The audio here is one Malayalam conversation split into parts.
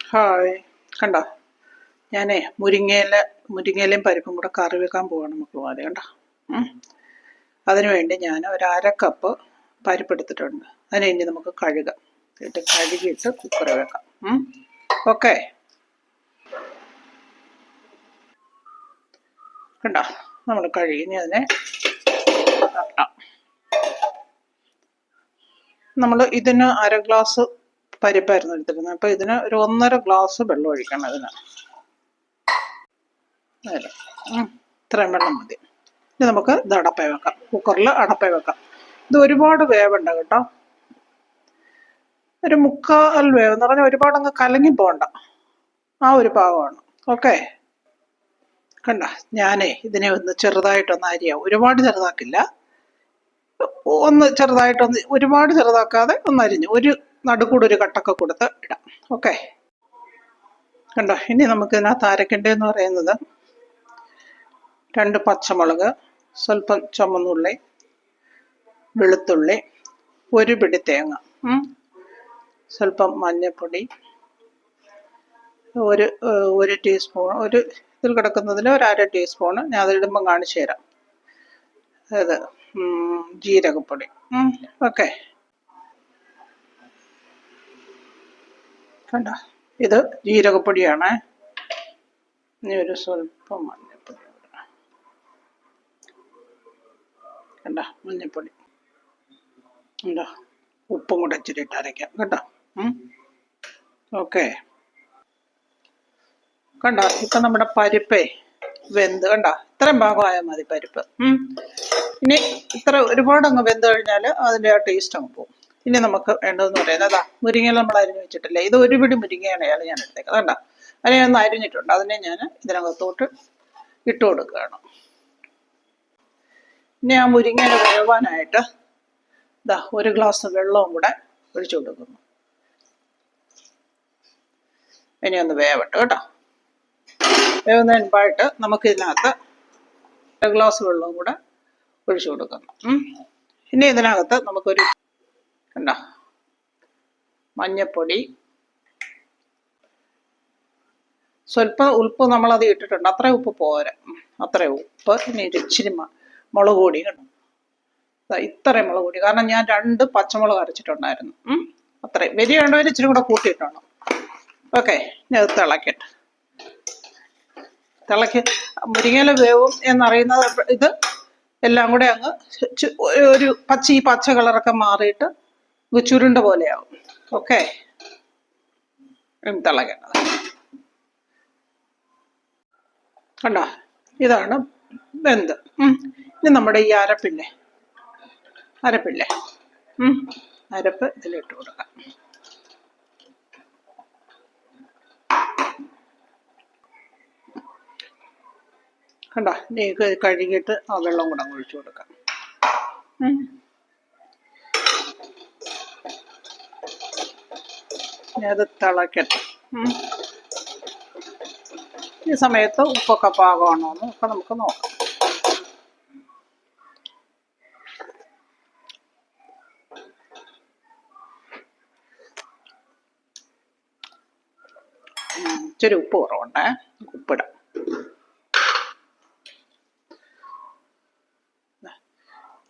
ഹായ്, കണ്ടോ? ഞാനേ മുരിങ്ങയിലയും പരിപ്പും കൂടെ കറി വെക്കാൻ പോവാണ് നമുക്ക് പോലെ കണ്ടോ. അതിനു വേണ്ടി ഞാൻ ഒരു അരക്കപ്പ് പരിപ്പ് എടുത്തിട്ടുണ്ട്. അതിനെ ഇനി നമുക്ക് കഴുകാം. കഴുകിയിട്ട് കുക്കറിൽ വെക്കാം. ഓക്കെ, കണ്ടോ? നമ്മൾ കഴുകി ഇനി അതിനെ തട്ടാം. നമ്മൾ ഇതിന് അര ഗ്ലാസ് പരിപ്പായിരുന്നു എടുത്തിരുന്നത്. അപ്പോൾ ഇതിന് ഒരു 1.5 ഗ്ലാസ് വെള്ളം ഒഴിക്കണം. ഇതിന് അതെ, ഇത്രയും വെള്ളം മതി. ഇനി നമുക്ക് ഇത് അടപ്പേ വെക്കാം. കുക്കറിൽ അടപ്പേ വെക്കാം. ഇത് ഒരുപാട് വേവണ്ട കേട്ടോ. ഒരു 3/4 വേവ് എന്ന് പറഞ്ഞാൽ ഒരുപാട് അങ്ങ് കലങ്ങി പോകണ്ട, ആ ഒരു പാകമാണ്. ഓക്കെ, കണ്ട ഞാനേ ഇതിനെ ഒന്ന് ചെറുതായിട്ടൊന്ന് അരിയാം. ഒരുപാട് ചെറുതാക്കില്ല, ഒന്ന് ചെറുതായിട്ടൊന്ന്, ഒരുപാട് ചെറുതാക്കാതെ ഒന്ന് അരിഞ്ഞു ഒരു നടുക്കൂടെ ഒരു കട്ടൊക്കെ കൊടുത്ത് ഇടാം. ഓക്കെ, കണ്ടോ? ഇനി നമുക്ക് ഇതിനകത്ത് അരക്കേണ്ടതെന്ന് പറയുന്നത് 2 പച്ചമുളക്, സ്വല്പം ചുമന്നുള്ളി, വെളുത്തുള്ളി, ഒരു പിടി തേങ്ങ, സ്വല്പം മഞ്ഞൾപ്പൊടി, ഒരു ടീസ്പൂൺ, ഇതിൽ കിടക്കുന്നതിൽ ഒരു 1/2 ടീസ്പൂണ്, ഞാൻ അതിടുമ്പം കാണിച്ചു തരാം. അതായത് ജീരകപ്പൊടി. ഓക്കെ, കണ്ടോ? ഇത് ജീരകപ്പൊടിയാണ്. ഇനി ഒരു സ്വല്പം മഞ്ഞൾപ്പൊടി, കണ്ടോ? മഞ്ഞൾപ്പൊടി, കണ്ടോ? ഉപ്പും കൂടെ ഇച്ചിരി ഇട്ട് അരയ്ക്കാം കേട്ടോ. ഓക്കെ, കണ്ടോ? ഇപ്പം നമ്മുടെ പരിപ്പേ വെന്ത്, കണ്ടോ? ഇത്രയും ഭാഗമായാൽ മതി പരിപ്പ്. ഇനി ഇത്ര ഒരുപാട് അങ്ങ് വെന്ത് കഴിഞ്ഞാൽ അതിൻ്റെ ആ ടേസ്റ്റ് അങ്ങ് പോകും. ഇനി നമുക്ക് വേണ്ടതെന്ന് പറയുന്നത് അതാ മുരിങ്ങ നമ്മൾ അരിഞ്ഞ് വെച്ചിട്ടില്ലേ, ഇത് ഒരു പിടി മുരിങ്ങയാണ് ഞാൻ എടുത്തേക്കുന്നത്. കണ്ടോ? അതിനെ ഒന്ന് അരിഞ്ഞിട്ടുണ്ട്. അതിനെ ഞാൻ ഇതിനകത്തോട്ട് ഇട്ട് കൊടുക്കുകയാണ്. ഇനി ആ മുരിങ്ങയുടെ വേവാനായിട്ട് ഇതാ 1 ഗ്ലാസ് വെള്ളവും കൂടെ ഒഴിച്ചു കൊടുക്കുന്നു. ഇനി ഒന്ന് വേവട്ടെ കേട്ടോ. വേവുന്നതിന് മുമ്പായിട്ട് നമുക്ക് ഇതിനകത്ത് 1 ഗ്ലാസ് വെള്ളവും കൂടെ ഒഴിച്ചു കൊടുക്കുന്നു. ഇനി ഇതിനകത്ത് നമുക്കൊരു കണ്ടോ മഞ്ഞൾപ്പൊടി, സ്വല്പം ഉപ്പ് നമ്മളത് ഇട്ടിട്ടുണ്ട്. അത്ര ഉപ്പ് പോരാ, അത്ര ഉപ്പ്. ഇനി ഇച്ചിരി മുളക് പൊടി, കണ്ടോ? ഇത്രയും മുളക് പൊടി, കാരണം ഞാൻ 2 പച്ചമുളക് അരച്ചിട്ടുണ്ടായിരുന്നു. അത്രയും വലിയ വേണ്ടവർ ഇച്ചിരി കൂടെ കൂട്ടിയിട്ടാണ്. ഓക്കെ, ഇനി അത് മുരിങ്ങയില വേവും എന്നറിയുന്നത് ഇത് എല്ലാം കൂടെ അങ്ങ് ഒരു പച്ച കളറൊക്കെ മാറിയിട്ട് ചുരുണ്ട പോലെയാവും. ഓക്കെ, തിളയ്ക്കേണ്ടത് കണ്ടോ? ഇതാണ് വെന്ത്. ഇനി നമ്മുടെ ഈ അരപ്പില്ലേ, അരപ്പ് ഇതിലിട്ട് കൊടുക്കാം. കണ്ടോ? ഇനി കഴുകിയിട്ട് ആ വെള്ളം കൂടെ അങ്ങ് ഒഴിച്ചു കൊടുക്കാം. ഇനി അത് തിളക്കട്ടെ. ഈ സമയത്ത് ഉപ്പൊക്കെ പാകമാണോ എന്ന് ഒക്കെ നമുക്ക് നോക്കാം. ഇച്ചിരി ഉപ്പ് കുറവുണ്ടേ, ഉപ്പിടാം.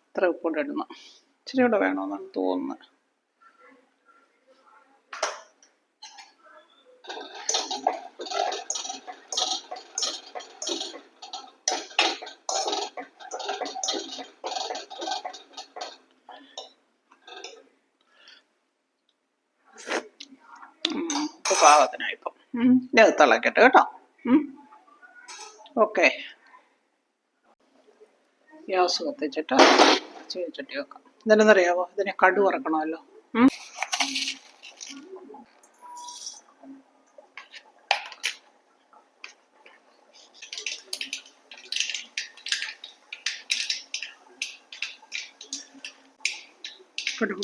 ഇത്ര ഉപ്പിട്ട് ഇടണം. ഇച്ചിരി കൂടെ വേണമെന്നാണ് തോന്നുന്നത്. ഉപ്പ് പാകത്തിനായിപ്പം ഇത് തിളക്കട്ടെ കേട്ടോ. ഓക്കെ, ഗ്യാസ് കത്തിച്ചിട്ട് ചീനച്ചട്ടി വെക്കാം. ഇതെന്നറിയാവോ, ഇതിനെ കടു വറക്കണമല്ലോ. കടുക്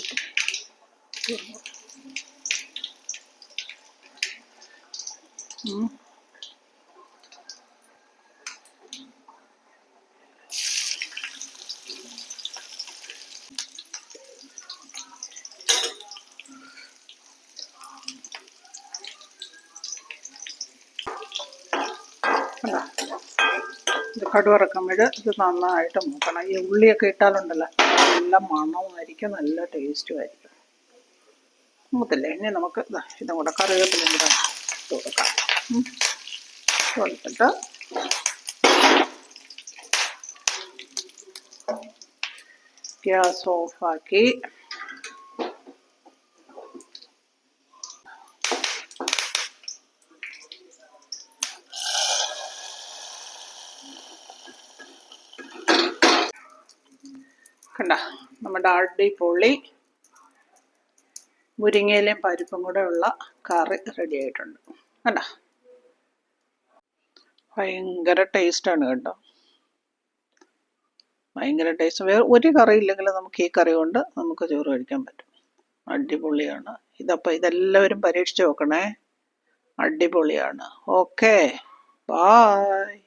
കണ്ടോ? ഇത് കടുവറക്കുമ്പോൾ ഇത് നന്നായിട്ട് മൂക്കണം. ഈ ഉള്ളിയൊക്കെ ഇട്ടാലുണ്ടല്ലോ നല്ല മണമായിരിക്കും, നല്ല ടേസ്റ്റും ആയിരിക്കും. മൂത്തില്ലേ? ഇനി നമുക്ക് ഇതും കൂടെ കറിവേപ്പിലും കൂടെ ഇട്ട് കൊടുക്കാം. കൊടുത്തിട്ട് ഗ്യാസ് ഓഫാക്കി കണ്ട നമ്മുടെ അടിപൊളി മുരിങ്ങയിലയും പരിപ്പും കൂടെ ഉള്ള കറി റെഡി ആയിട്ടുണ്ട്. കണ്ട ഭയങ്കര ടേസ്റ്റാണ് കേട്ടോ, ഭയങ്കര ടേസ്റ്റ്. വേറെ ഒരു കറി ഇല്ലെങ്കിലും നമുക്ക് ഈ കറി കൊണ്ട് നമുക്ക് ചോറ് കഴിക്കാൻ പറ്റും. അടിപൊളിയാണ്. ഇതെല്ലാവരും പരീക്ഷിച്ച് നോക്കണേ, അടിപൊളിയാണ്. Okay, bye.